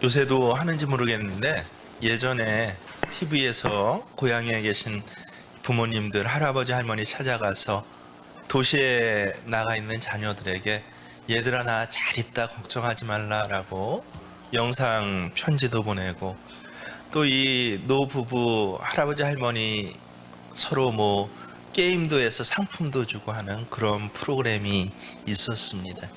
요새도 하는지 모르겠는데 예전에 TV에서 고향에 계신 부모님들, 할아버지, 할머니 찾아가서 도시에 나가 있는 자녀들에게 얘들아 나 잘 있다 걱정하지 말라라고 영상 편지도 보내고, 또 이 노부부 할아버지 할머니 서로 뭐 게임도 해서 상품도 주고 하는 그런 프로그램이 있었습니다.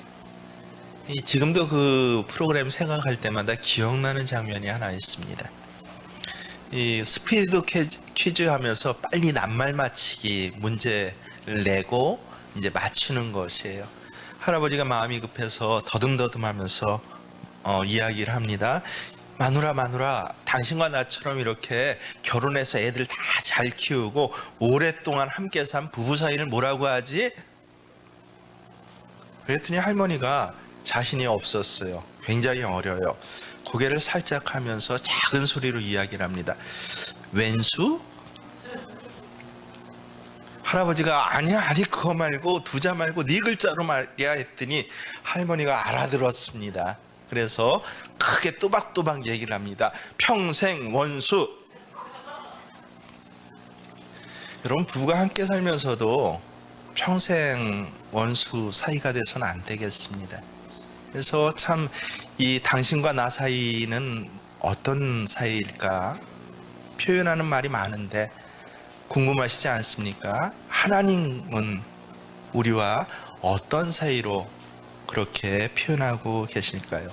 지금도 그 프로그램 생각할 때마다 기억나는 장면이 하나 있습니다. 이 스피드 퀴즈 하면서 빨리 낱말 맞히기 문제를 내고 이제 맞추는 것이에요. 할아버지가 마음이 급해서 더듬더듬 하면서 이야기를 합니다. 마누라 마누라, 당신과 나처럼 이렇게 결혼해서 애들 다 잘 키우고 오랫동안 함께 산 부부 사이를 뭐라고 하지? 그랬더니 할머니가 자신이 없었어요. 굉장히 어려요. 고개를 살짝 하면서 작은 소리로 이야기를 합니다. 왼수? 할아버지가 아니 그거 말고 두자 말고 네 글자로 말이야 했더니 할머니가 알아들었습니다. 그래서 크게 또박또박 얘기를 합니다. 평생 원수. 여러분, 부부가 함께 살면서도 평생 원수 사이가 돼서는 안 되겠습니다. 그래서 참 이 당신과 나 사이는 어떤 사이일까 표현하는 말이 많은데 궁금하시지 않습니까? 하나님은 우리와 어떤 사이로 그렇게 표현하고 계실까요?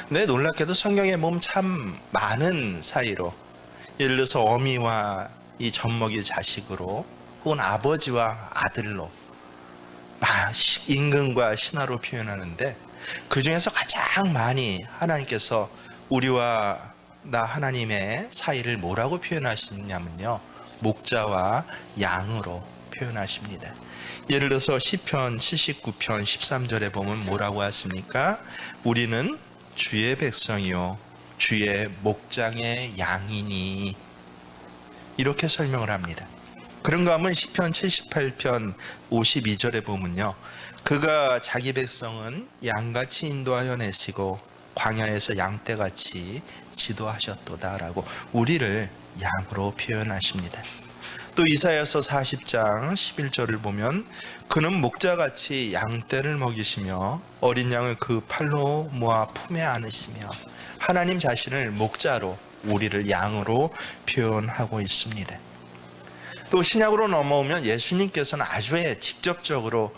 근데 놀랍게도 성경에 보면 참 많은 사이로, 예를 들어서 어미와 이 젖먹이 자식으로, 혹은 아버지와 아들로, 임금과 신하로 표현하는데, 그 중에서 가장 많이 하나님께서 우리와 나 하나님의 사이를 뭐라고 표현하시냐면요, 목자와 양으로 표현하십니다. 예를 들어서 시편 79편 13절에 보면 뭐라고 하십니까? 우리는 주의 백성이요 주의 목장의 양이니, 이렇게 설명을 합니다. 그런가 하면 시편 78편 52절에 보면요, 그가 자기 백성은 양같이 인도하여 내시고 광야에서 양떼같이 지도하셨도다 라고 우리를 양으로 표현하십니다. 또 이사야서 40장 11절을 보면 그는 목자같이 양떼를 먹이시며 어린 양을 그 팔로 모아 품에 안으시며, 하나님 자신을 목자로 우리를 양으로 표현하고 있습니다. 또 신약으로 넘어오면 예수님께서는 아주 직접적으로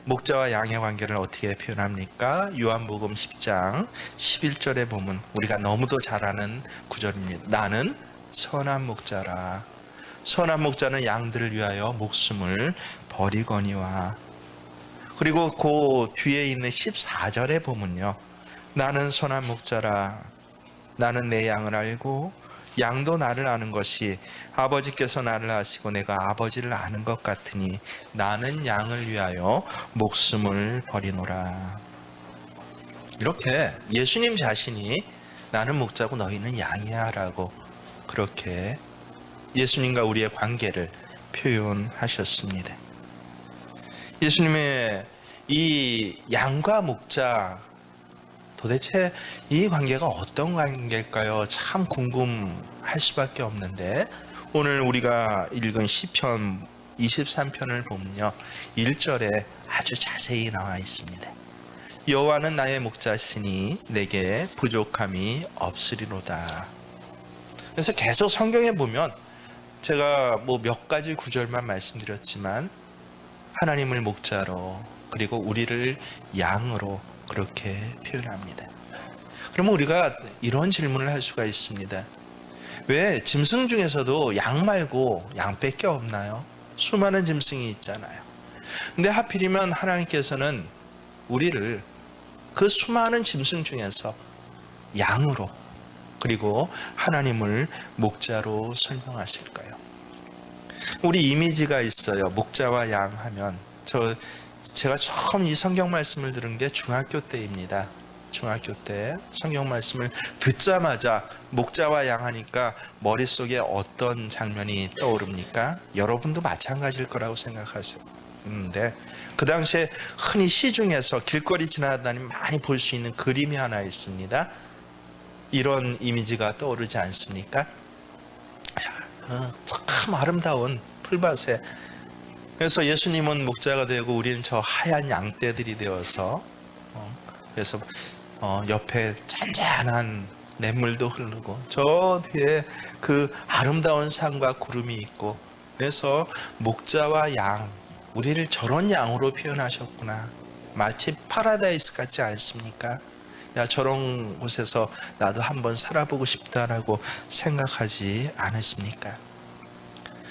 목자와 양의 관계를 어떻게 표현합니까? 요한복음 10장 11절에 보면 우리가 너무도 잘 아는 구절입니다. 나는 선한 목자라. 선한 목자는 양들을 위하여 목숨을 버리거니와. 그리고 그 뒤에 있는 14절에 보면요, 나는 선한 목자라. 나는 내 양을 알고 양도 나를 아는 것이 아버지께서 나를 아시고 내가 아버지를 아는 것 같으니 나는 양을 위하여 목숨을 버리노라. 이렇게 예수님 자신이 나는 목자고 너희는 양이야 라고 그렇게 예수님과 우리의 관계를 표현하셨습니다. 예수님의 이 양과 목자, 도대체 이 관계가 어떤 관계일까요? 참 궁금할 수밖에 없는데, 오늘 우리가 읽은 시편 23편을 보면요, 1절에 아주 자세히 나와 있습니다. 여호와는 나의 목자시니 내게 부족함이 없으리로다. 그래서 계속 성경에 보면 제가 뭐 몇 가지 구절만 말씀드렸지만 하나님을 목자로, 그리고 우리를 양으로 그렇게 표현합니다. 그러면 우리가 이런 질문을 할 수가 있습니다. 왜 짐승 중에서도 양 말고 양밖에 없나요? 수많은 짐승이 있잖아요. 근데 하필이면 하나님께서는 우리를 그 수많은 짐승 중에서 양으로, 그리고 하나님을 목자로 설명하실까요? 우리 이미지가 있어요. 목자와 양 하면 제가 처음 이 성경 말씀을 들은 게 중학교 때입니다. 중학교 때 성경 말씀을 듣자마자 목자와 양 하니까 머릿속에 어떤 장면이 떠오릅니까? 여러분도 마찬가지일 거라고 생각하는데, 그 당시에 흔히 시중에서 길거리 지나다니면 많이 볼 수 있는 그림이 하나 있습니다. 이런 이미지가 떠오르지 않습니까? 참 아름다운 풀밭에, 그래서 예수님은 목자가 되고 우리는 저 하얀 양떼들이 되어서 그래서 옆에 잔잔한 냇물도 흐르고 저 뒤에 그 아름다운 산과 구름이 있고, 그래서 목자와 양, 우리를 저런 양으로 표현하셨구나. 마치 파라다이스 같지 않습니까? 야, 저런 곳에서 나도 한번 살아보고 싶다라고 생각하지 않았습니까?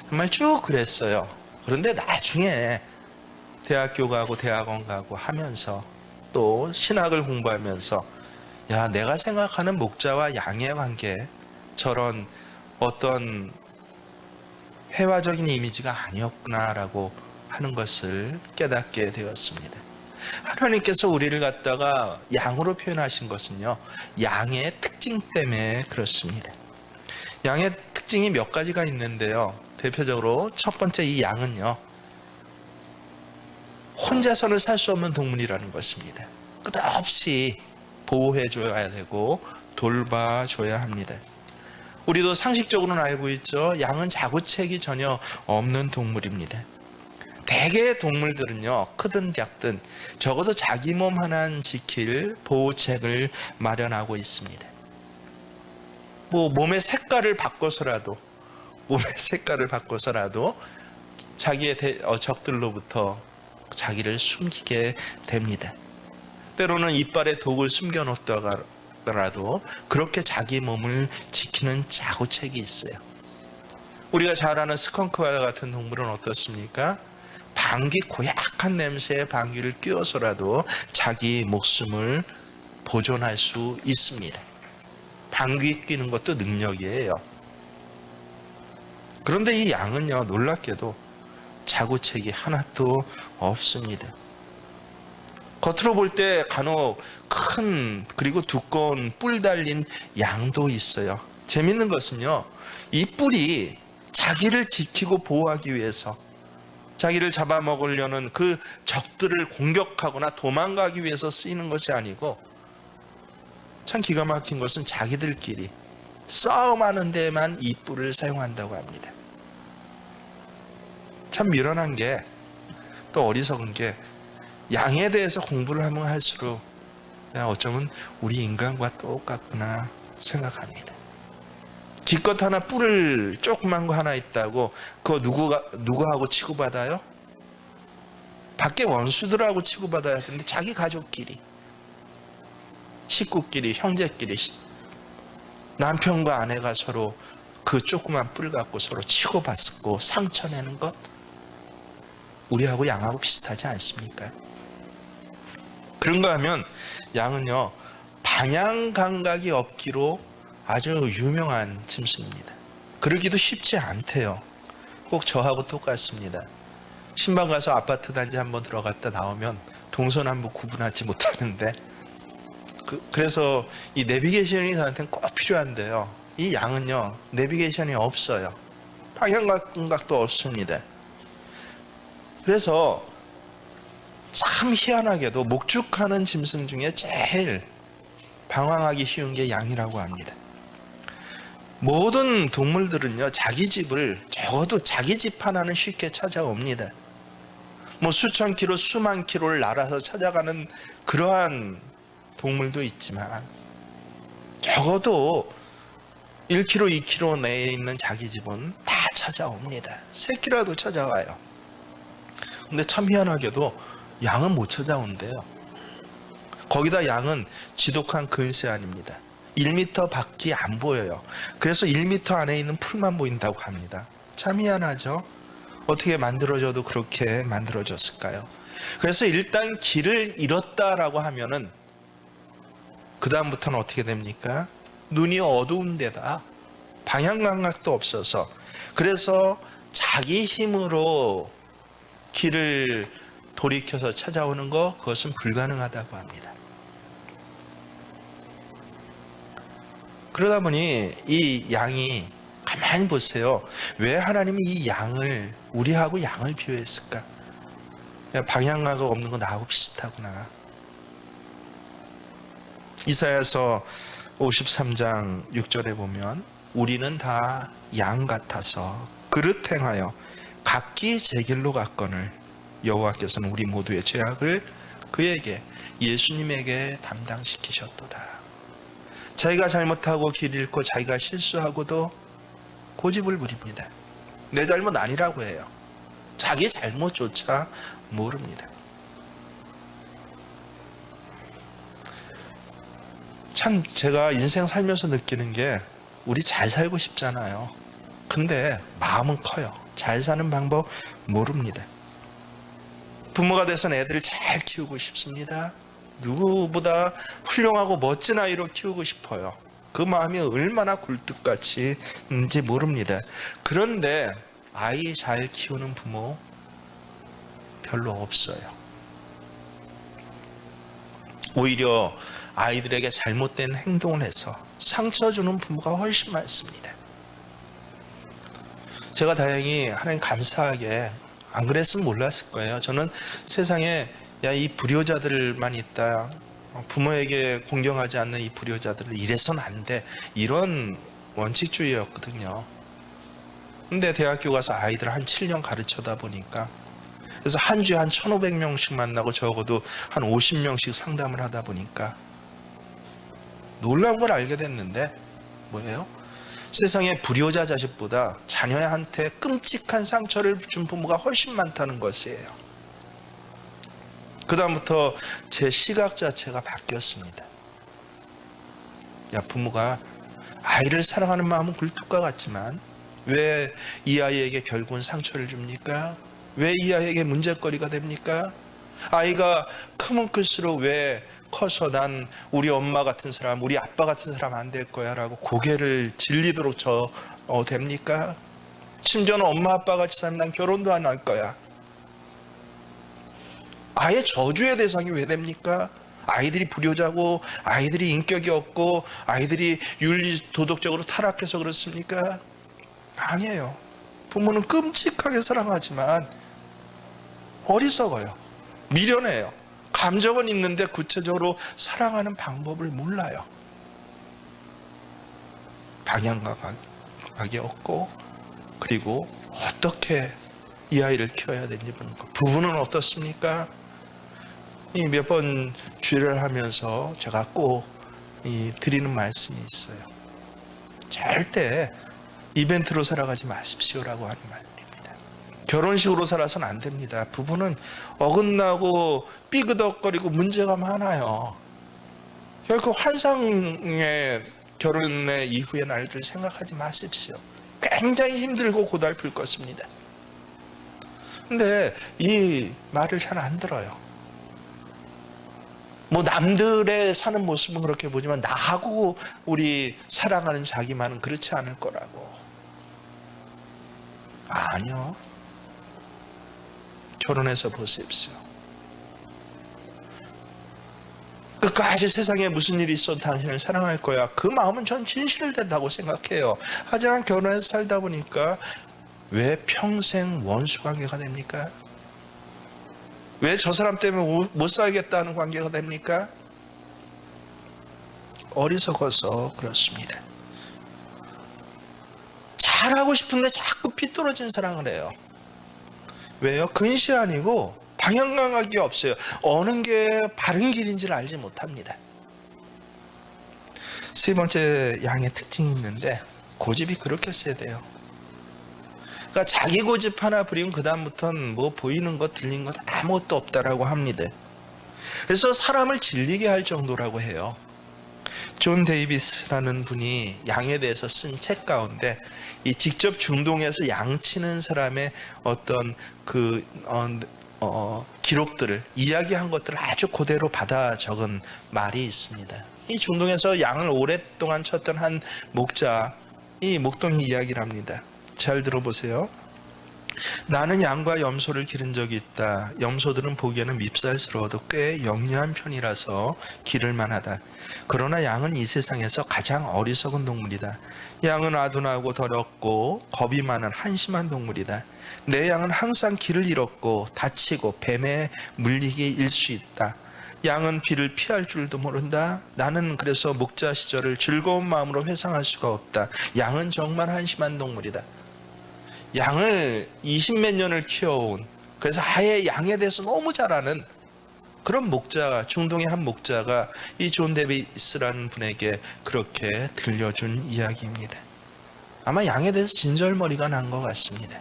정말 쭉 그랬어요. 그런데 나중에 대학교 가고 대학원 가고 하면서 또 신학을 공부하면서, 야, 내가 생각하는 목자와 양의 관계, 저런 어떤 회화적인 이미지가 아니었구나라고 하는 것을 깨닫게 되었습니다. 하나님께서 우리를 갖다가 양으로 표현하신 것은요, 양의 특징 때문에 그렇습니다. 양의 특징이 몇 가지가 있는데요, 대표적으로 첫 번째, 이 양은요, 혼자서는 살 수 없는 동물이라는 것입니다. 끝없이 보호해줘야 되고 돌봐줘야 합니다. 우리도 상식적으로는 알고 있죠. 양은 자구책이 전혀 없는 동물입니다. 대개의 동물들은요, 크든 작든 적어도 자기 몸 하나는 지킬 보호책을 마련하고 있습니다. 몸의 색깔을 바꿔서라도 자기의 적들로부터 자기를 숨기게 됩니다. 때로는 이빨에 독을 숨겨놓다가라도 그렇게 자기 몸을 지키는 자구책이 있어요. 우리가 잘 아는 스컹크와 같은 동물은 어떻습니까? 방귀, 고약한 냄새에 방귀를 뀌어서라도 자기 목숨을 보존할 수 있습니다. 방귀 뀌는 것도 능력이에요. 그런데 이 양은요, 놀랍게도 자구책이 하나도 없습니다. 겉으로 볼 때 간혹 큰 그리고 두꺼운 뿔 달린 양도 있어요. 재밌는 것은요, 이 뿔이 자기를 지키고 보호하기 위해서, 자기를 잡아먹으려는 그 적들을 공격하거나 도망가기 위해서 쓰이는 것이 아니고, 참 기가 막힌 것은 자기들끼리 싸움하는 데만 이 뿔을 사용한다고 합니다. 참 미련한 게, 또 어리석은 게, 양에 대해서 공부를 하면 할수록 어쩌면 우리 인간과 똑같구나 생각합니다. 기껏 하나 뿔을 조그만 거 하나 있다고 그거 누구하고 치고받아요? 밖에 원수들하고 치고받아야 되는데 자기 가족끼리, 식구끼리, 형제끼리, 남편과 아내가 서로 그 조그만 뿔 갖고 서로 치고받고 상처내는 것, 우리하고 양하고 비슷하지 않습니까? 그런가 하면 양은요, 방향 감각이 없기로 아주 유명한 짐승입니다. 그러기도 쉽지 않대요. 꼭 저하고 똑같습니다. 신방 가서 아파트 단지 한번 들어갔다 나오면 동서남북 구분하지 못하는데, 그래서 이 내비게이션이 저한테는 꼭 필요한데요, 이 양은요, 내비게이션이 없어요. 방향 감각도 없습니다. 그래서 참 희한하게도 목축하는 짐승 중에 제일 방황하기 쉬운 게 양이라고 합니다. 모든 동물들은요, 자기 집을, 적어도 자기 집 하나는 쉽게 찾아옵니다. 수천 킬로, 수만 킬로를 날아서 찾아가는 그러한 동물도 있지만, 적어도 1km, 2km 내에 있는 자기 집은 다 찾아옵니다. 3km라도 찾아와요. 근데 참 희한하게도 양은 못 찾아온대요. 거기다 양은 지독한 근세안입니다. 1m 밖이 안 보여요. 그래서 1m 안에 있는 풀만 보인다고 합니다. 참 희한하죠? 어떻게 만들어져도 그렇게 만들어졌을까요? 그래서 일단 길을 잃었다라고 하면은 그 다음부터는 어떻게 됩니까? 눈이 어두운 데다 방향 감각도 없어서, 그래서 자기 힘으로 길을 돌이켜서 찾아오는 것, 그것은 불가능하다고 합니다. 그러다 보니 이 양이, 가만히 보세요. 왜 하나님이 이 양을, 우리하고 양을 비유했을까? 방향감각 없는 거 나하고 비슷하구나. 이사야서 53장 6절에 보면 우리는 다 양 같아서 그릇 행하여 각기 제 길로 갔거늘 여호와께서는 우리 모두의 죄악을 그에게 예수님에게 담당시키셨도다. 자기가 잘못하고 길 잃고 자기가 실수하고도 고집을 부립니다. 내 잘못 아니라고 해요. 자기 잘못조차 모릅니다. 참 제가 인생 살면서 느끼는 게 우리 잘 살고 싶잖아요. 근데 마음은 커요. 잘 사는 방법 모릅니다. 부모가 돼서는 애들을 잘 키우고 싶습니다. 누구보다 훌륭하고 멋진 아이로 키우고 싶어요. 그 마음이 얼마나 굴뚝같이인지 모릅니다. 그런데 아이 잘 키우는 부모 별로 없어요. 오히려 아이들에게 잘못된 행동을 해서 상처 주는 부모가 훨씬 많습니다. 제가 다행히 하나님 감사하게 안 그랬으면 몰랐을 거예요. 저는 세상에 이 불효자들만 있다. 부모에게 공경하지 않는 이 불효자들을 이래서는 안 돼. 이런 원칙주의였거든요. 근데 대학교 가서 아이들 한 7년 가르쳐다 보니까 그래서 한 주에 한 1,500명씩 만나고 적어도 한 50명씩 상담을 하다 보니까 놀라운 걸 알게 됐는데 뭐예요? 세상에 불효자 자식보다 자녀한테 끔찍한 상처를 준 부모가 훨씬 많다는 것이에요. 그 다음부터 제 시각 자체가 바뀌었습니다. 부모가 아이를 사랑하는 마음은 굴뚝과 같지만 왜 이 아이에게 결국은 상처를 줍니까? 왜 이 아이에게 문제거리가 됩니까? 아이가 크면 클수록 왜 커서 난 우리 엄마 같은 사람, 우리 아빠 같은 사람 안 될 거야 라고 고개를 질리도록 됩니까? 심지어는 엄마 아빠 같이 살면 난 결혼도 안 할 거야. 아예 저주의 대상이 왜 됩니까? 아이들이 불효자고 아이들이 인격이 없고 아이들이 윤리 도덕적으로 타락해서 그렇습니까? 아니에요. 부모는 끔찍하게 사랑하지만 어리석어요. 미련해요. 감정은 있는데 구체적으로 사랑하는 방법을 몰라요. 방향감이 없고 그리고 어떻게 이 아이를 키워야 되는지 모르는 거. 부부는 어떻습니까? 몇 번 주례를 하면서 제가 꼭 드리는 말씀이 있어요. 절대 이벤트로 살아가지 마십시오라고 하는 말입니다. 결혼식으로 살아서는 안 됩니다. 부부는 어긋나고 삐그덕거리고 문제가 많아요. 결코 환상의 결혼의 이후의 날을 생각하지 마십시오. 굉장히 힘들고 고달플 것입니다. 근데 이 말을 잘 안 들어요. 남들의 사는 모습은 그렇게 보지만 나하고 우리 사랑하는 자기만은 그렇지 않을 거라고. 아니요. 결혼해서 보십시오. 끝까지 세상에 무슨 일이 있어도 당신을 사랑할 거야. 그 마음은 전 진실된다고 생각해요. 하지만 결혼해서 살다 보니까 왜 평생 원수 관계가 됩니까? 왜 저 사람 때문에 못 살겠다는 관계가 됩니까? 어리석어서 그렇습니다. 잘하고 싶은데 자꾸 삐뚤어진 사랑을 해요. 왜요? 근시 아니고 방향감각이 없어요. 어느 게 바른 길인지를 알지 못합니다. 세 번째 양의 특징이 있는데 고집이 그렇게 세대요. 그러니까 자기 고집 하나 부리면 그 다음부터는 보이는 것 들리는 것 아무것도 없다라고 합니다. 그래서 사람을 질리게 할 정도라고 해요. 존 데이비스라는 분이 양에 대해서 쓴 책 가운데 이 직접 중동에서 양치는 사람의 어떤 기록들을 이야기한 것들을 아주 그대로 받아 적은 말이 있습니다. 이 중동에서 양을 오랫동안 쳤던 한 목자, 이 목동이 이야기를 합니다. 잘 들어보세요. 나는 양과 염소를 기른 적이 있다. 염소들은 보기에는 밉살스러워도 꽤 영리한 편이라서 기를 만하다. 그러나 양은 이 세상에서 가장 어리석은 동물이다. 양은 아둔하고 더럽고 겁이 많은 한심한 동물이다. 내 양은 항상 길을 잃었고 다치고 뱀에 물리기 일 수 있다. 양은 비를 피할 줄도 모른다. 나는 그래서 목자 시절을 즐거운 마음으로 회상할 수가 없다. 양은 정말 한심한 동물이다. 양을 20몇 년을 키워온, 그래서 아예 양에 대해서 너무 잘 아는 그런 목자, 중동의 한 목자가 이 존 데이비스라는 분에게 그렇게 들려준 이야기입니다. 아마 양에 대해서 진절머리가 난 것 같습니다.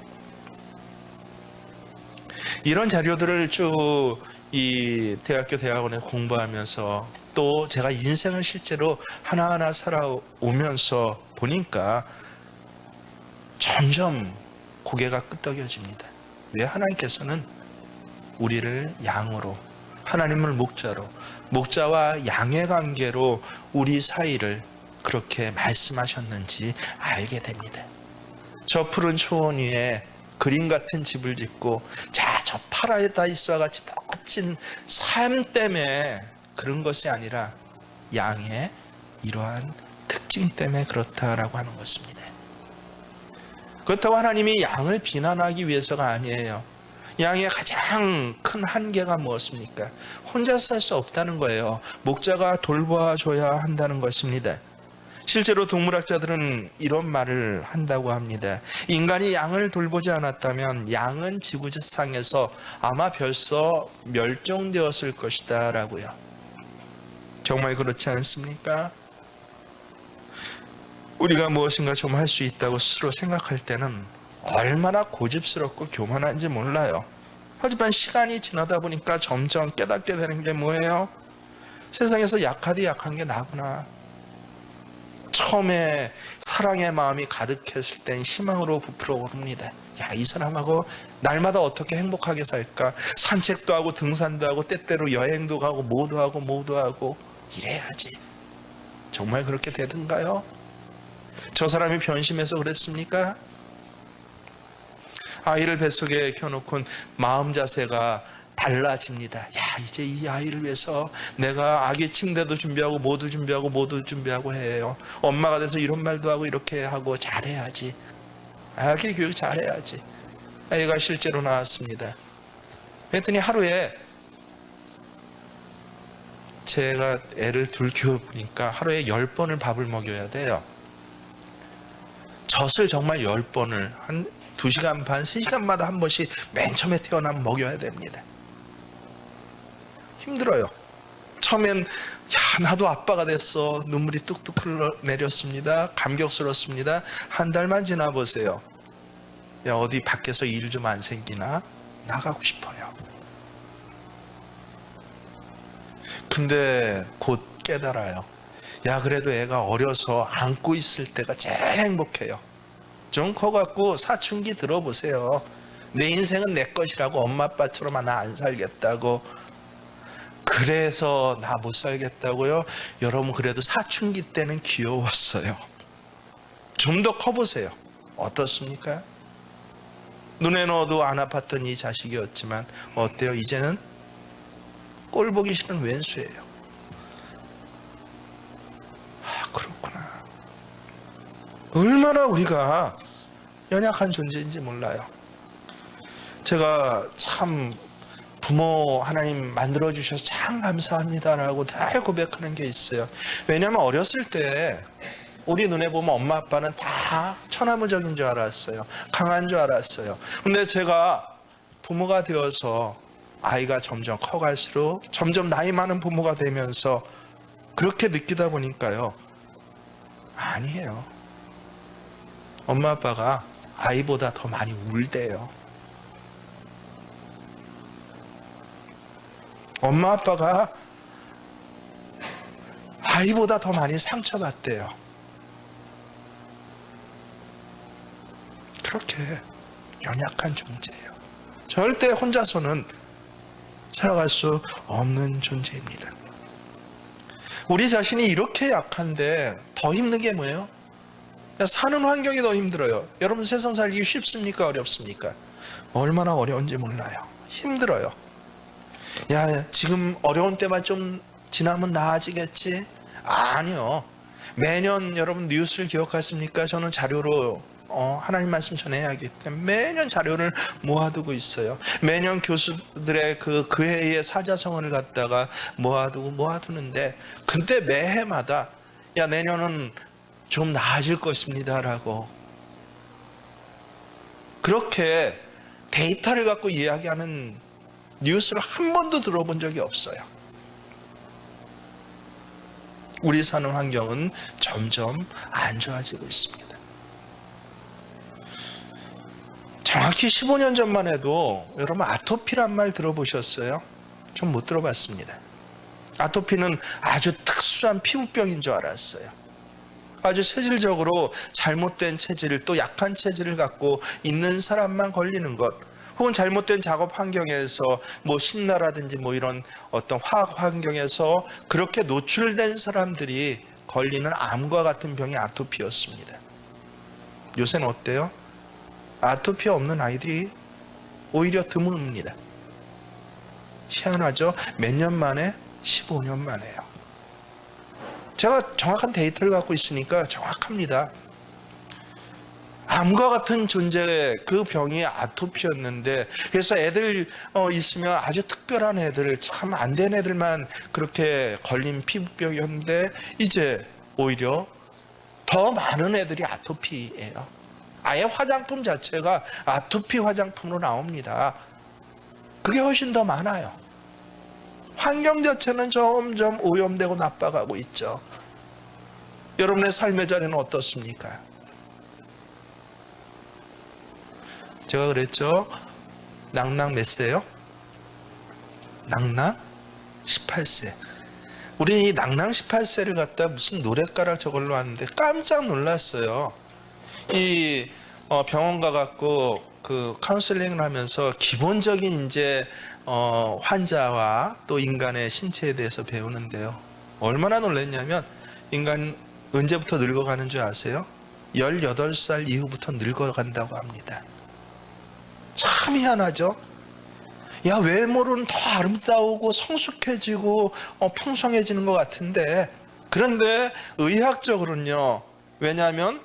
이런 자료들을 쭉 이 대학교 대학원에 공부하면서 또 제가 인생을 실제로 하나하나 살아오면서 보니까 점점 고개가 끄덕여집니다. 왜 하나님께서는 우리를 양으로, 하나님을 목자로, 목자와 양의 관계로 우리 사이를 그렇게 말씀하셨는지 알게 됩니다. 저 푸른 초원 위에 그림 같은 집을 짓고 저 파라다이스와 같이 멋진 삶 때문에 그런 것이 아니라 양의 이러한 특징 때문에 그렇다라고 하는 것입니다. 그렇다고 하나님이 양을 비난하기 위해서가 아니에요. 양의 가장 큰 한계가 무엇입니까? 혼자 살 수 없다는 거예요. 목자가 돌봐줘야 한다는 것입니다. 실제로 동물학자들은 이런 말을 한다고 합니다. 인간이 양을 돌보지 않았다면 양은 지구상에서 아마 벌써 멸종되었을 것이다 라고요. 정말 그렇지 않습니까? 우리가 무엇인가 좀 할 수 있다고 스스로 생각할 때는 얼마나 고집스럽고 교만한지 몰라요. 하지만 시간이 지나다 보니까 점점 깨닫게 되는 게 뭐예요? 세상에서 약하디 약한 게 나구나. 처음에 사랑의 마음이 가득했을 땐 희망으로 부풀어 오릅니다. 야, 이 사람하고 날마다 어떻게 행복하게 살까? 산책도 하고 등산도 하고 때때로 여행도 가고 뭐도 하고 이래야지. 정말 그렇게 되던가요? 저 사람이 변심해서 그랬습니까? 아이를 뱃속에 켜놓고 마음 자세가 달라집니다. 야, 이제 이 아이를 위해서 내가 아기 침대도 준비하고 모두 준비하고 해요. 엄마가 돼서 이런 말도 하고 이렇게 하고 잘해야지. 아기 교육 잘해야지. 아이가 실제로 나왔습니다. 그랬더니 하루에 제가 애를 둘 키워보니까 하루에 10번을 밥을 먹여야 돼요. 젖을 정말 10번을 한 2시간 반, 3시간마다 한 번씩 맨 처음에 태어나면 먹여야 됩니다. 힘들어요. 처음엔 야, 나도 아빠가 됐어. 눈물이 뚝뚝 흘러내렸습니다. 감격스럽습니다. 한 달만 지나보세요. 야, 어디 밖에서 일 좀 안 생기나? 나가고 싶어요. 근데 곧 깨달아요. 야, 그래도 애가 어려서 안고 있을 때가 제일 행복해요. 좀 커갖고 사춘기 들어보세요. 내 인생은 내 것이라고 엄마 아빠처럼 나 안 살겠다고. 그래서 나 못 살겠다고요? 여러분, 그래도 사춘기 때는 귀여웠어요. 좀 더 커보세요. 어떻습니까? 눈에 넣어도 안 아팠던 이 자식이었지만 어때요? 이제는 꼴 보기 싫은 왼수예요. 아, 그렇구나. 얼마나 우리가 연약한 존재인지 몰라요. 제가 참 부모 하나님 만들어주셔서 참 감사합니다라고 다 고백하는 게 있어요. 왜냐하면 어렸을 때 우리 눈에 보면 엄마 아빠는 다 천하무적인 줄 알았어요. 강한 줄 알았어요. 근데 제가 부모가 되어서 아이가 점점 커갈수록 점점 나이 많은 부모가 되면서 그렇게 느끼다 보니까요. 아니에요. 엄마 아빠가 아이보다 더 많이 울대요. 엄마 아빠가 아이보다 더 많이 상처받대요. 그렇게 연약한 존재예요. 절대 혼자서는 살아갈 수 없는 존재입니다. 우리 자신이 이렇게 약한데 더 힘든 게 뭐예요? 사는 환경이 더 힘들어요. 여러분, 세상 살기 쉽습니까? 어렵습니까? 얼마나 어려운지 몰라요. 힘들어요. 야, 지금 어려운 때만 좀 지나면 나아지겠지? 아니요. 매년 여러분 뉴스를 기억하십니까? 저는 자료로 하나님 말씀 전해야하기 때문에 매년 자료를 모아두고 있어요. 매년 교수들의 그 해의 사자성어를 갖다가 모아두는데, 근데 매해마다 야, 내년은 좀 나아질 것입니다라고 그렇게 데이터를 갖고 이야기하는 뉴스를 한 번도 들어본 적이 없어요. 우리 사는 환경은 점점 안 좋아지고 있습니다. 정확히 15년 전만 해도 여러분 아토피란 말 들어보셨어요? 전 못 들어봤습니다. 아토피는 아주 특수한 피부병인 줄 알았어요. 아주 체질적으로 잘못된 체질, 또 약한 체질을 갖고 있는 사람만 걸리는 것, 혹은 잘못된 작업 환경에서 신나라든지 이런 어떤 화학 환경에서 그렇게 노출된 사람들이 걸리는 암과 같은 병이 아토피였습니다. 요새는 어때요? 아토피 없는 아이들이 오히려 드뭅니다. 희한하죠? 몇 년 만에? 15년 만에요. 제가 정확한 데이터를 갖고 있으니까 정확합니다. 암과 같은 존재의 그 병이 아토피였는데, 그래서 애들 있으면 아주 특별한 애들, 참 안 된 애들만 그렇게 걸린 피부병이었는데, 이제 오히려 더 많은 애들이 아토피예요. 아예 화장품 자체가 아토피 화장품으로 나옵니다. 그게 훨씬 더 많아요. 환경 자체는 점점 오염되고 나빠가고 있죠. 여러분의 삶의 자리는 어떻습니까? 제가 그랬죠. 낭낭 몇 세요? 낭낭 18세. 우리 이 낭낭 18세를 갖다 무슨 노랫가락 저걸로 하는데 깜짝 놀랐어요. 이 병원 가갖고 그 카운슬링을 하면서 기본적인 이제 환자와 또 인간의 신체에 대해서 배우는데요. 얼마나 놀랐냐면, 인간 언제부터 늙어가는 줄 아세요? 18살 이후부터 늙어간다고 합니다. 참 희한하죠? 야, 외모는 더 아름다우고 성숙해지고 풍성해지는 것 같은데, 그런데 의학적으로는요, 왜냐하면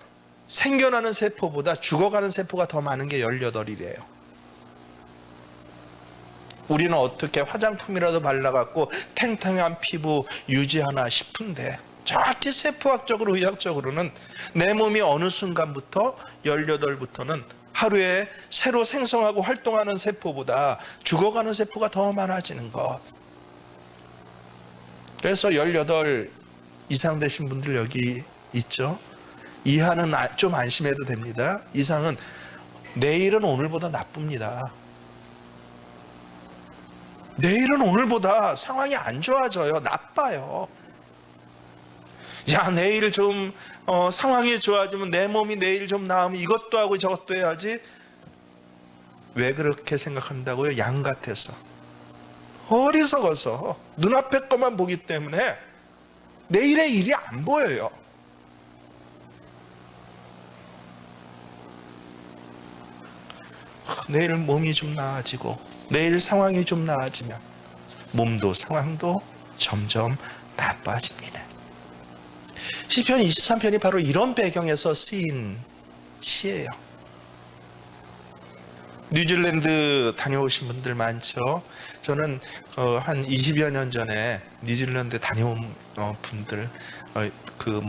생겨나는 세포보다 죽어가는 세포가 더 많은 게 18이래요. 우리는 어떻게 화장품이라도 발라갖고 탱탱한 피부 유지하나 싶은데, 정확히 세포학적으로 의학적으로는 내 몸이 어느 순간부터 18부터는 하루에 새로 생성하고 활동하는 세포보다 죽어가는 세포가 더 많아지는 것. 그래서 18 이상 되신 분들 여기 있죠? 이하는 좀 안심해도 됩니다. 이상은 내일은 오늘보다 나쁩니다. 내일은 오늘보다 상황이 안 좋아져요. 나빠요. 야, 내일 좀 상황이 좋아지면, 내 몸이 내일 좀 나으면 이것도 하고 저것도 해야지. 왜 그렇게 생각한다고요? 양 같아서, 어리석어서 눈앞에 것만 보기 때문에 내일의 일이 안 보여요. 내일 몸이 좀 나아지고 내일 상황이 좀 나아지면 몸도 상황도 점점 나빠집니다. 시편 23편이 바로 이런 배경에서 쓰인 시예요. 뉴질랜드 다녀오신 분들 많죠. 저는 한 20여 년 전에 뉴질랜드 다녀온 분들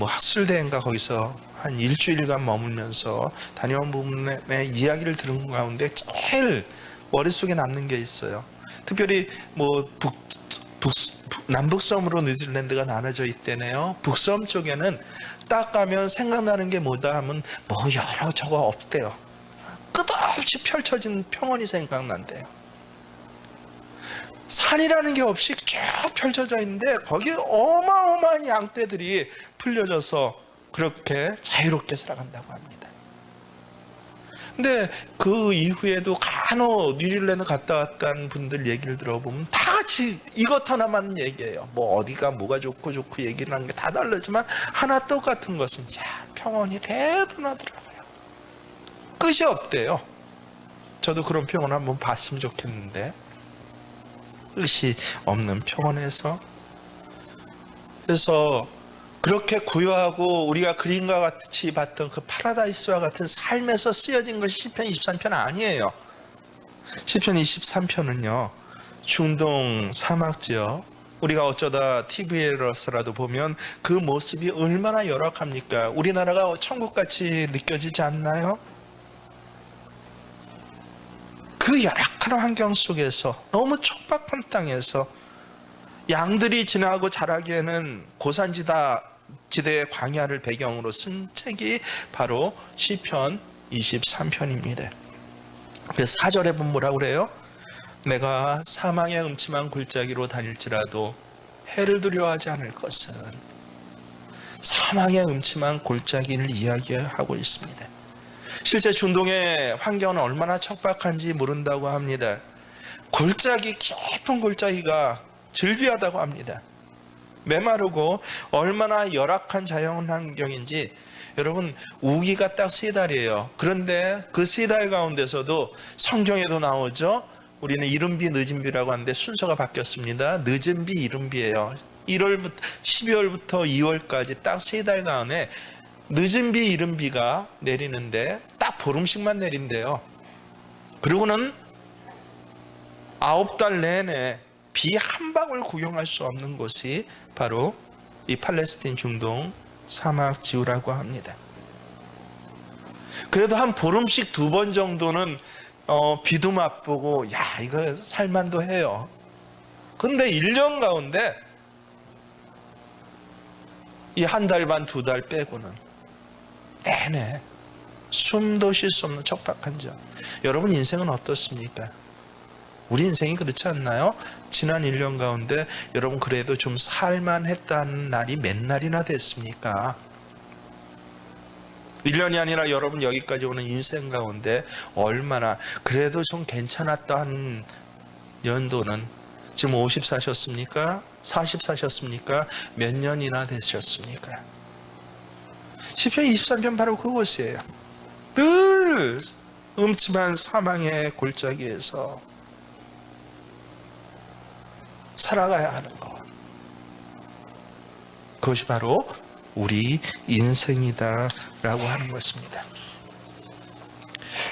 학술대회인가 거기서 한 일주일간 머물면서 다녀온 부분의 이야기를 들은 가운데 제일 머릿속에 남는 게 있어요. 특별히 남북섬으로 뉴질랜드가 나눠져 있대네요. 북섬 쪽에는 딱 가면 생각나는 게 뭐다 하면 여러 저거 없대요. 끝없이 펼쳐진 평원이 생각난대요. 산이라는 게 없이 쭉 펼쳐져 있는데 거기에 어마어마한 양떼들이 풀려져서 그렇게 자유롭게 살아간다고 합니다. 근데 그 이후에도 간혹 뉴질랜드 갔다 왔다는 분들 얘기를 들어보면 다 같이 이것 하나만 얘기해요. 어디가 뭐가 좋고 얘기를 하는 게 다 다르지만 하나 똑같은 것은, 평원이 대단하더라고요. 끝이 없대요. 저도 그런 평원 한번 봤으면 좋겠는데, 끝이 없는 평원에서, 그래서 그렇게 고요하고 우리가 그림과 같이 봤던 그 파라다이스와 같은 삶에서 쓰여진 것이 시편 23편 아니에요. 시편 23편은요 중동 사막지역, 우리가 어쩌다 TV에서라도 보면 그 모습이 얼마나 열악합니까? 우리나라가 천국같이 느껴지지 않나요? 그 열악한 환경 속에서 너무 척박한 땅에서 양들이 지나고 자라기에는 고산지대의 광야를 배경으로 쓴 책이 바로 시편 23편입니다. 그래서 4절에 보면 뭐라고 그래요? 내가 사망의 음침한 골짜기로 다닐지라도 해를 두려워하지 않을 것은, 사망의 음침한 골짜기를 이야기하고 있습니다. 실제 중동의 환경은 얼마나 척박한지 모른다고 합니다. 골짜기, 깊은 골짜기가 즐비하다고 합니다. 메마르고 얼마나 열악한 자연 환경인지, 여러분 우기가 딱 3달이에요. 그런데 그 3달 가운데서도 성경에도 나오죠. 우리는 이른비 늦은비라고 하는데 순서가 바뀌었습니다. 늦은비 이른비예요. 12월부터 2월까지 딱 3달 가운데 늦은비 이른비가 내리는데 딱 보름씩만 내린대요. 그리고는 9달 내내 비 한 방울 구경할 수 없는 곳이 바로 이 팔레스틴 중동 사막 지구라고 합니다. 그래도 한 보름씩 2번 정도는 비도 맛보고 야 이거 살만도 해요. 근데 1년 가운데 이 1달 반 2달 빼고는 내내 숨도 쉴 수 없는 척박한 점. 여러분 인생은 어떻습니까? 우리 인생이 그렇지 않나요? 지난 1년 가운데 여러분 그래도 좀 살만했다는 날이 몇 날이나 됐습니까? 1년이 아니라 여러분 여기까지 오는 인생 가운데 얼마나 그래도 좀 괜찮았다 한 연도는 지금 50 사셨습니까? 40 사셨습니까? 몇 년이나 되셨습니까? 시편 23편 바로 그곳이에요. 늘 음침한 사망의 골짜기에서 살아가야 하는 것. 그것이 바로 우리 인생이다라고 하는 것입니다.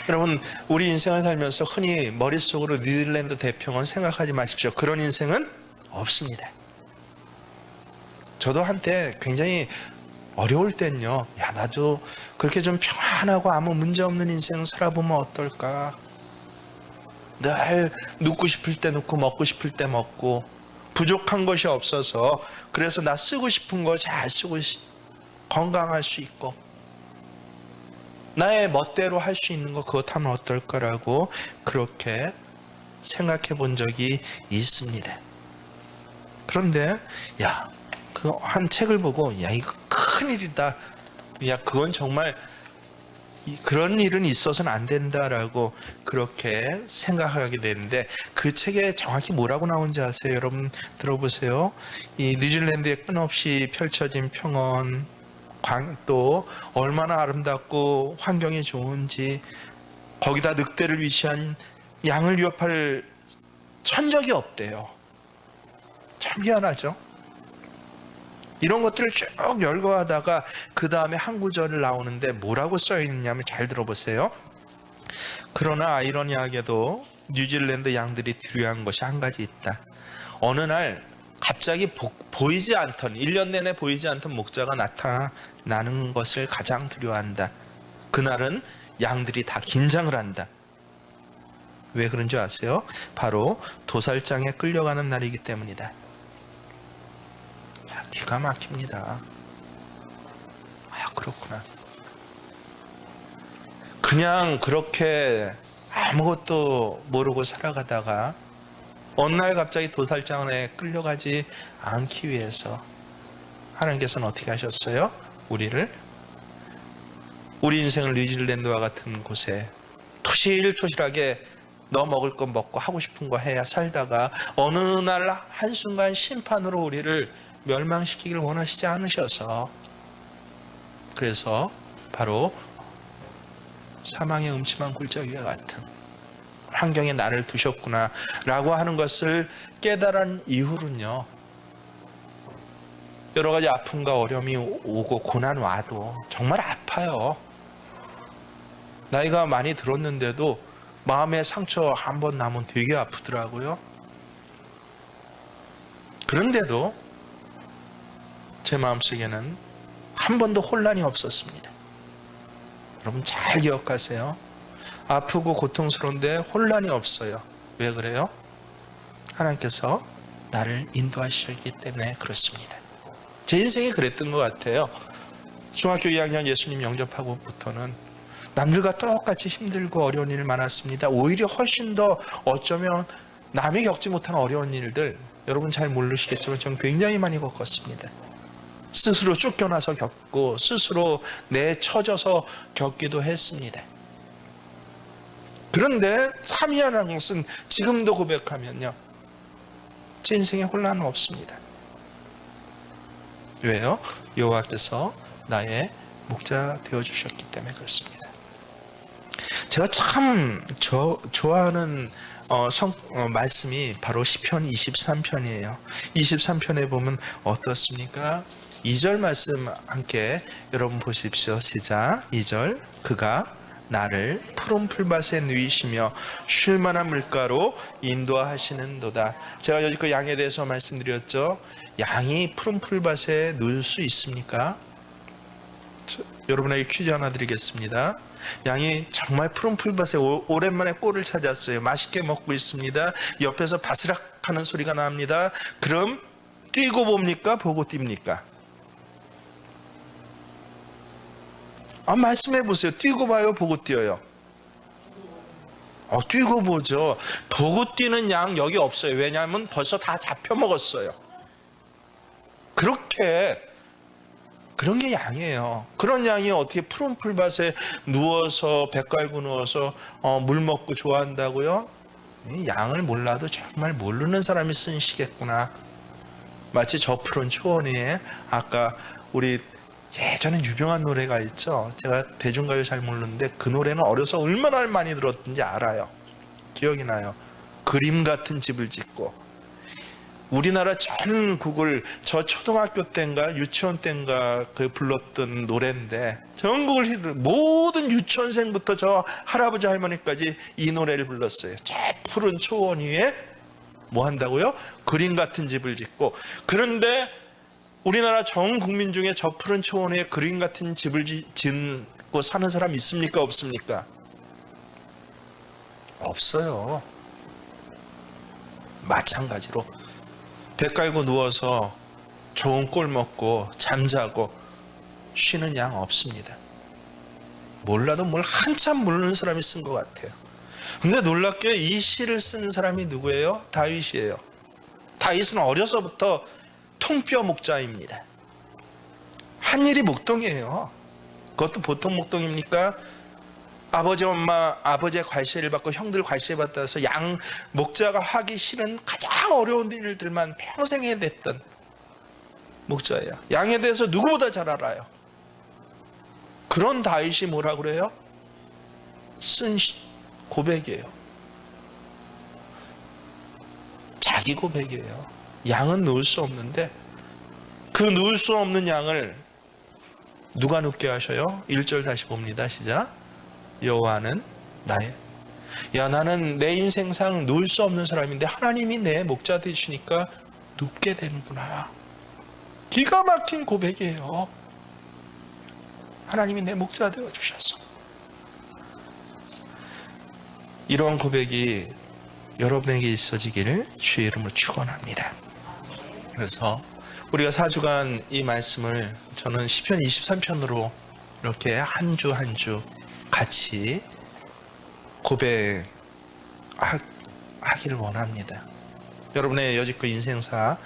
여러분 우리 인생을 살면서 흔히 머릿속으로 뉴질랜드 대평원 생각하지 마십시오. 그런 인생은 없습니다. 저도 한때 굉장히 어려울 땐요, 야 나도 그렇게 좀 평안하고 아무 문제 없는 인생 살아보면 어떨까. 늘 눕고 싶을 때 눕고 먹고 싶을 때 먹고 부족한 것이 없어서 그래서 나 쓰고 싶은 거 잘 쓰고 건강할 수 있고 나의 멋대로 할 수 있는 거 그것 하면 어떨까라고 그렇게 생각해 본 적이 있습니다. 그런데 야 그 한 책을 보고 야 이거 큰일이다. 야 그건 정말 그런 일은 있어서는 안 된다라고 그렇게 생각하게 되는데 그 책에 정확히 뭐라고 나오는지 아세요? 여러분 들어보세요. 이 뉴질랜드에 끝없이 펼쳐진 평원, 또 얼마나 아름답고 환경이 좋은지, 거기다 늑대를 위시한 양을 위협할 천적이 없대요. 참 희한하죠? 이런 것들을 쭉 열거하다가 그 다음에 한 구절을 나오는데 뭐라고 써 있느냐면 잘 들어보세요. 그러나 아이러니하게도 뉴질랜드 양들이 두려워한 것이 한 가지 있다. 어느 날 갑자기 보이지 않던 1년 내내 보이지 않던 목자가 나타나는 것을 가장 두려워한다. 그날은 양들이 다 긴장을 한다. 왜 그런 줄 아세요? 바로 도살장에 끌려가는 날이기 때문이다. 기가 막힙니다. 아 그렇구나. 그냥 그렇게 아무것도 모르고 살아가다가 어느 날 갑자기 도살장에 끌려가지 않기 위해서 하나님께서는 어떻게 하셨어요? 우리 인생을 뉴질랜드와 같은 곳에 토실토실하게 너 먹을 거 먹고 하고 싶은 거 해야 살다가 어느 날 한순간 심판으로 우리를 멸망시키길 원하시지 않으셔서, 그래서 바로 사망의 음침한 골짜기와 같은 환경에 나를 두셨구나 라고 하는 것을 깨달은 이후로는요, 여러 가지 아픔과 어려움이 오고 고난 와도 정말 아파요. 나이가 많이 들었는데도 마음의 상처 한 번 나면 되게 아프더라고요. 그런데도 제 마음속에는 한 번도 혼란이 없었습니다. 여러분 잘 기억하세요. 아프고 고통스러운데 혼란이 없어요. 왜 그래요? 하나님께서 나를 인도하셨기 때문에 그렇습니다. 제 인생이 그랬던 것 같아요. 중학교 2학년 예수님 영접하고부터는 남들과 똑같이 힘들고 어려운 일 많았습니다. 오히려 훨씬 더 어쩌면 남이 겪지 못한 어려운 일들, 여러분 잘 모르시겠지만 저는 굉장히 많이 겪었습니다. 스스로 쫓겨나서 겪고 스스로 내쳐져서 겪기도 했습니다. 그런데 참 희한한 것은 지금도 고백하면요, 제 인생에 혼란은 없습니다. 왜요? 여호와께서 나의 목자 되어주셨기 때문에 그렇습니다. 제가 참 좋아하는 말씀이 바로 시편 23편이에요. 23편에 보면 어떻습니까? 2절 말씀 함께 여러분 보십시오. 시작. 2절. 그가 나를 푸른 풀밭에 누이시며 쉴 만한 물가로 인도하시는도다. 제가 여지껏 양에 대해서 말씀드렸죠. 양이 푸른 풀밭에 누울 수 있습니까? 여러분에게 퀴즈 하나 드리겠습니다. 양이 정말 푸른 풀밭에 오랜만에 꼴을 찾았어요. 맛있게 먹고 있습니다. 옆에서 바스락 하는 소리가 납니다. 그럼 뛰고 봅니까? 보고 뜁니까? 말씀해 보세요. 뛰고 봐요? 보고 뛰어요? 뛰고 보죠. 보고 뛰는 양 여기 없어요. 왜냐하면 벌써 다 잡혀 먹었어요. 그런 게 양이에요. 그런 양이 어떻게 푸른 풀밭에 누워서 배 깔고 누워서 물 먹고 좋아한다고요? 양을 몰라도 정말 모르는 사람이 쓴 시겠구나. 마치 저 푸른 초원 위에 아까 우리 예전에 유명한 노래가 있죠. 제가 대중가요 잘 모르는데 그 노래는 어려서 얼마나 많이 들었던지 알아요. 기억이 나요. 그림 같은 집을 짓고. 우리나라 전국을 저 초등학교 때인가 유치원 때인가 그 불렀던 노래인데 전국을 모든 유치원생부터 저 할아버지 할머니까지 이 노래를 불렀어요. 저 푸른 초원 위에 뭐 한다고요? 그림 같은 집을 짓고. 그런데 우리나라 전 국민 중에 저 푸른 초원 위에 그림 같은 집을 짓고 사는 사람 있습니까? 없습니까? 없어요. 마찬가지로 배 깔고 누워서 좋은 꼴 먹고 잠자고 쉬는 양 없습니다. 몰라도 뭘 한참 모르는 사람이 쓴 것 같아요. 근데 놀랍게 이 시를 쓴 사람이 누구예요? 다윗이에요. 다윗은 어려서부터 통뼈 목자입니다. 한일이 목동이에요. 그것도 보통 목동입니까? 아버지 엄마 아버지의 괄세를 받고 형들 괄세 받아서 양 목자가 하기 싫은 가장 어려운 일들만 평생 해냈던 목자예요. 양에 대해서 누구보다 잘 알아요. 그런 다윗이 뭐라 그래요? 쓴 고백이에요. 자기 고백이에요. 양은 누울 수 없는데 그 누울 수 없는 양을 누가 눕게 하셔요? 1절 다시 봅니다. 시작. 여호와는 나는 내 인생상 누울 수 없는 사람인데 하나님이 내 목자 되시니까 눕게 되는구나. 기가 막힌 고백이에요. 하나님이 내 목자 되어주셔서. 이런 고백이 여러분에게 있어지기를 주의 이름으로 축원합니다. 그래서 우리가 4주간 이 말씀을 저는 시편 23편으로 이렇게 한 주 한 주 같이 고백하기를 원합니다. 여러분의 여지껏 인생사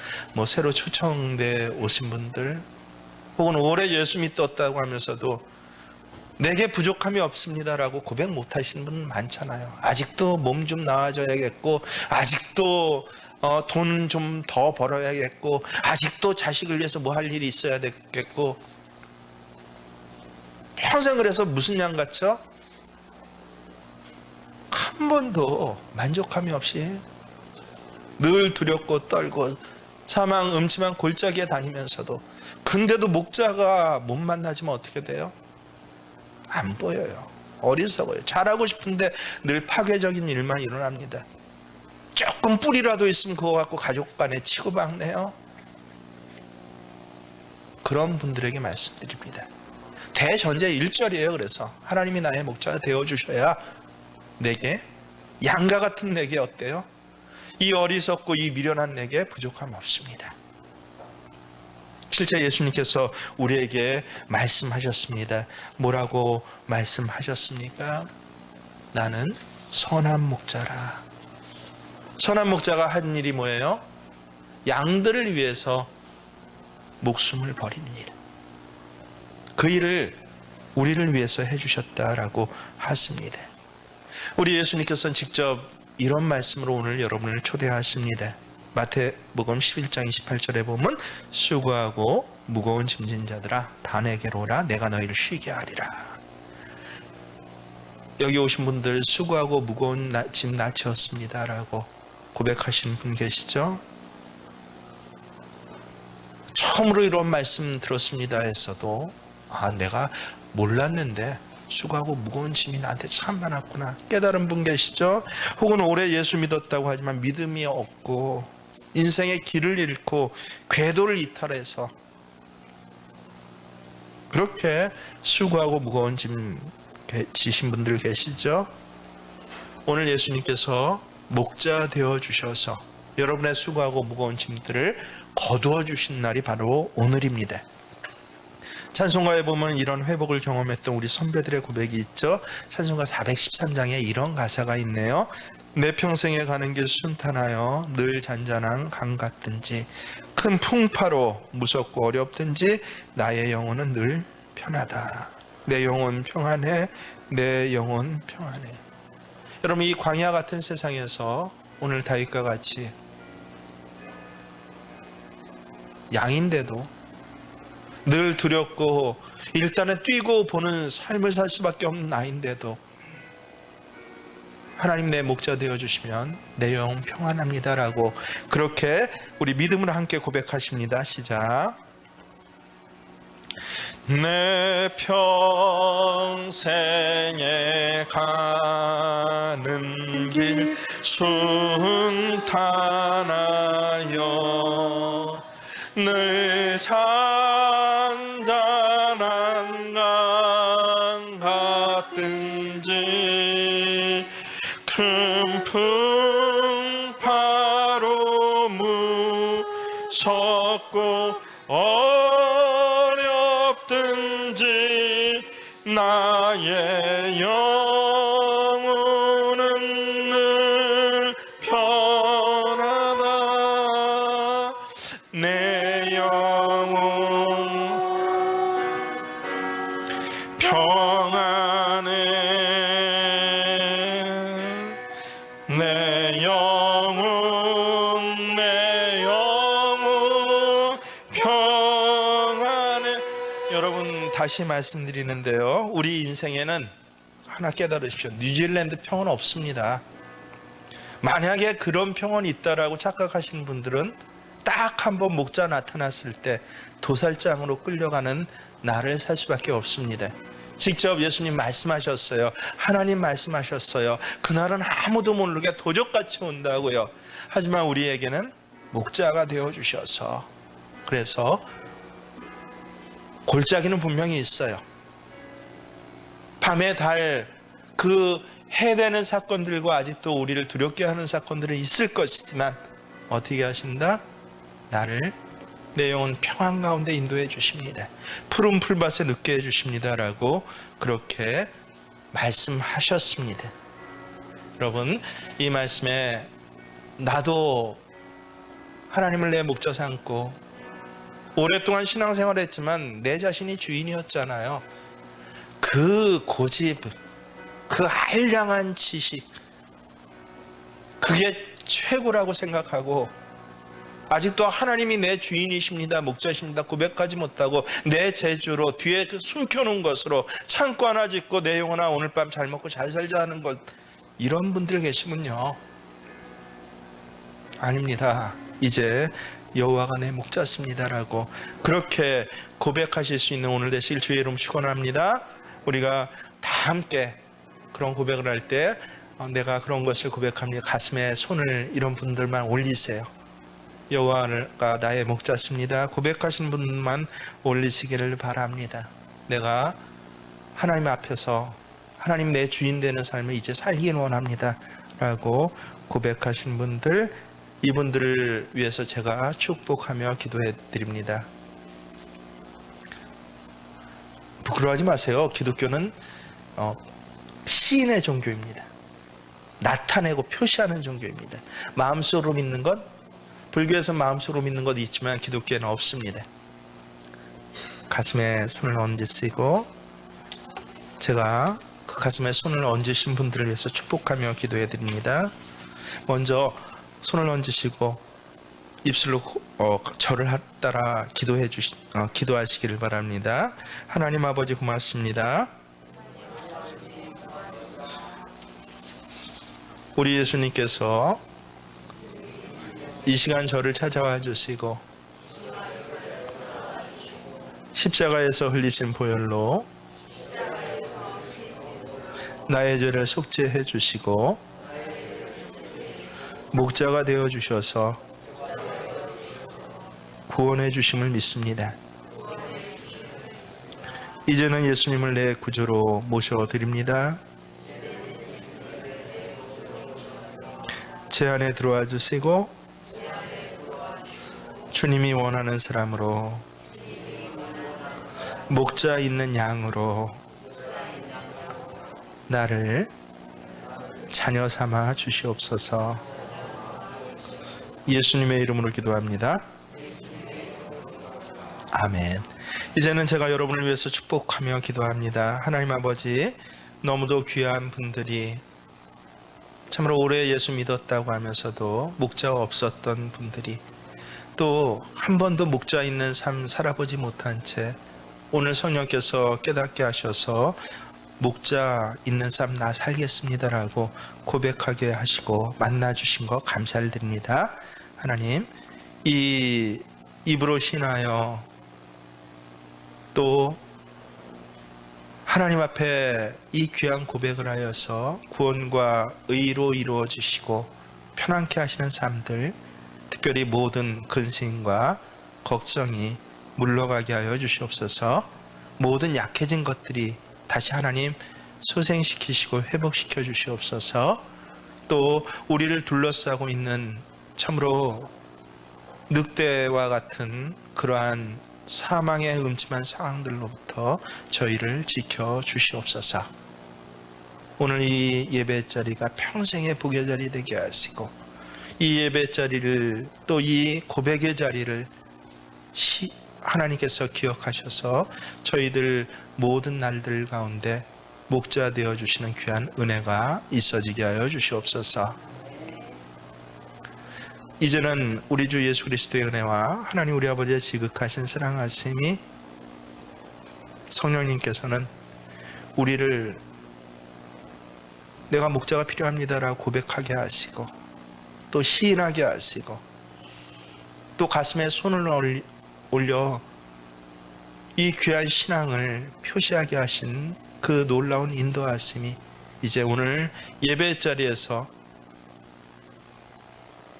새로 초청돼 오신 분들 혹은 올해 예수 믿었다고 하면서도 내게 부족함이 없습니다라고 고백 못 하시는 분 많잖아요. 아직도 몸 좀 나아져야겠고 아직도 돈 좀 더 벌어야겠고 아직도 자식을 위해서 뭐 할 일이 있어야 되겠고 평생 그래서 무슨 양 같죠? 한 번도 만족함이 없이 늘 두렵고 떨고 사망 음침한 골짜기에 다니면서도 근데도 목자가 못 만나지면 어떻게 돼요? 안 보여요. 어리석어요. 잘하고 싶은데 늘 파괴적인 일만 일어납니다. 조금 뿌리라도 있으면 그거 갖고 가족 간에 치고받네요. 그런 분들에게 말씀드립니다. 대전제 1절이에요. 그래서 하나님이 나의 목자가 되어주셔야 내게, 양과 같은 내게 어때요? 이 어리석고 이 미련한 내게 부족함 없습니다. 실제 예수님께서 우리에게 말씀하셨습니다. 뭐라고 말씀하셨습니까? 나는 선한 목자라. 선한 목자가 한 일이 뭐예요? 양들을 위해서 목숨을 버리는 일. 그 일을 우리를 위해서 해주셨다라고 하십니다. 우리 예수님께서는 직접 이런 말씀으로 오늘 여러분을 초대하십니다. 마태복음 11장 28절에 보면 수고하고 무거운 짐진 자들아 다 내게로 오라 내가 너희를 쉬게 하리라. 여기 오신 분들 수고하고 무거운 짐 나 지었습니다 라고 고백하시는 분 계시죠? 처음으로 이런 말씀 들었습니다 했어도 내가 몰랐는데 수고하고 무거운 짐이 나한테 참 많았구나 깨달은 분 계시죠? 혹은 오래 예수 믿었다고 하지만 믿음이 없고 인생의 길을 잃고 궤도를 이탈해서 그렇게 수고하고 무거운 짐 지신 분들 계시죠? 오늘 예수님께서 목자 되어 주셔서 여러분의 수고하고 무거운 짐들을 거두어 주신 날이 바로 오늘입니다. 찬송가에 보면 이런 회복을 경험했던 우리 선배들의 고백이 있죠. 찬송가 413장에 이런 가사가 있네요. 내 평생에 가는 길 순탄하여 늘 잔잔한 강 같든지 큰 풍파로 무섭고 어렵든지 나의 영혼은 늘 편하다. 내 영혼 평안해. 내 영혼 평안해. 여러분 이 광야 같은 세상에서 오늘 다윗과 같이 양인데도 늘 두렵고 일단은 뛰고 보는 삶을 살 수밖에 없는 나인데도 하나님 내 목자 되어주시면 내 영혼 평안합니다라고 그렇게 우리 믿음으로 함께 고백하십니다. 시작. 내 평생에 가는 길 순탄하여 늘 잔잔한 강 같든지 큰 풍파로 무섭고 어렵든지 나의 영혼은 늘 편하다. 내 영혼 평안해. 내 영혼 평안해. 여러분 다시 말씀드리는데요, 우리 인생에는 하나 깨달으십시오. 뉴질랜드 평은 없습니다. 만약에 그런 평원이 있다라고 착각하시는 분들은 딱 한 번 목자 나타났을 때 도살장으로 끌려가는 날을 살 수밖에 없습니다. 직접 예수님 말씀하셨어요. 하나님 말씀하셨어요. 그날은 아무도 모르게 도적같이 온다고요. 하지만 우리에게는 목자가 되어주셔서, 그래서 골짜기는 분명히 있어요. 밤의 달, 그 해대는 사건들과 아직도 우리를 두렵게 하는 사건들은 있을 것이지만 어떻게 하신다? 나를 내 영혼 평안 가운데 인도해 주십니다. 푸른 풀밭에 눕게 해 주십니다 라고 그렇게 말씀하셨습니다. 여러분 이 말씀에 나도 하나님을 내 목자 삼고 오랫동안 신앙생활을 했지만 내 자신이 주인이었잖아요. 그 고집, 그 알량한 지식, 그게 최고라고 생각하고 아직도 하나님이 내 주인이십니다, 목자십니다 고백하지 못하고 내 재주로 뒤에 숨겨놓은 것으로 창고 하나 짓고 내 영혼아 오늘 밤 잘 먹고 잘 살자 하는 것, 이런 분들 계시면요, 아닙니다. 이제 여호와가 내 목자십니다라고 그렇게 고백하실 수 있는 오늘 되실 주의 이름 축원합니다. 우리가 다 함께 그런 고백을 할 때 내가 그런 것을 고백합니다. 가슴에 손을 이런 분들만 올리세요. 여호와가 나의 목자십니다. 고백하신 분만 올리시기를 바랍니다. 내가 하나님 앞에서 하나님 내 주인 되는 삶을 이제 살기를 원합니다 라고 고백하신 분들, 이분들을 위해서 제가 축복하며 기도해 드립니다. 부끄러워하지 마세요. 기독교는 시인의 종교입니다. 나타내고 표시하는 종교입니다. 마음속으로 믿는 것, 불교에서 마음속으로 믿는 것 있지만 기독교에는 없습니다. 가슴에 손을 얹으시고, 제가 그 가슴에 손을 얹으신 분들을 위해서 축복하며 기도해 드립니다. 먼저 손을 얹으시고 입술로 저를 따라 기도하시기를 바랍니다. 하나님 아버지 고맙습니다. 우리 예수님께서 이 시간 저를 찾아와 주시고 십자가에서 흘리신 보혈로 나의 죄를 속죄해 주시고 목자가 되어 주셔서 구원해 주심을 믿습니다. 이제는 예수님을 내 구주로 모셔드립니다. 제 안에 들어와 주시고 주님이 원하는 사람으로, 목자 있는 양으로 나를 자녀 삼아 주시옵소서. 예수님의 이름으로 기도합니다. 아멘. 이제는 제가 여러분을 위해서 축복하며 기도합니다. 하나님 아버지, 너무도 귀한 분들이 참으로 오래 예수 믿었다고 하면서도 목자가 없었던 분들이, 또 한 번도 목자 있는 삶 살아보지 못한 채 오늘 성령께서 깨닫게 하셔서 목자 있는 삶 나 살겠습니다라고 고백하게 하시고 만나주신 것 감사를 드립니다. 하나님, 이 입으로 신하여 또 하나님 앞에 이 귀한 고백을 하여서 구원과 의로 이루어 주시고 편안케 하시는 삶들, 특별히 모든 근심과 걱정이 물러가게 하여 주시옵소서. 모든 약해진 것들이 다시 하나님 소생시키시고 회복시켜 주시옵소서. 또 우리를 둘러싸고 있는 참으로 늑대와 같은 그러한 사망의 음침한 상황들로부터 저희를 지켜 주시옵소서. 오늘 이 예배 자리가 평생의 복의 자리 되게 하시고, 이 예배 자리를, 또 이 고백의 자리를 하나님께서 기억하셔서 저희들 모든 날들 가운데 목자 되어 주시는 귀한 은혜가 있어지게 하여 주시옵소서. 이제는 우리 주 예수 그리스도의 은혜와 하나님 우리 아버지의 지극하신 사랑하심이, 성령님께서는 우리를 내가 목자가 필요합니다라고 고백하게 하시고, 또 시인하게 하시고, 또 가슴에 손을 올려 이 귀한 신앙을 표시하게 하신 그 놀라운 인도하심이 이제 오늘 예배 자리에서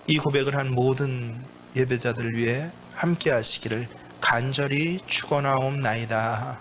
이 고백을 한 모든 예배자들 위해 함께 하시기를 간절히 축원하옵나이다.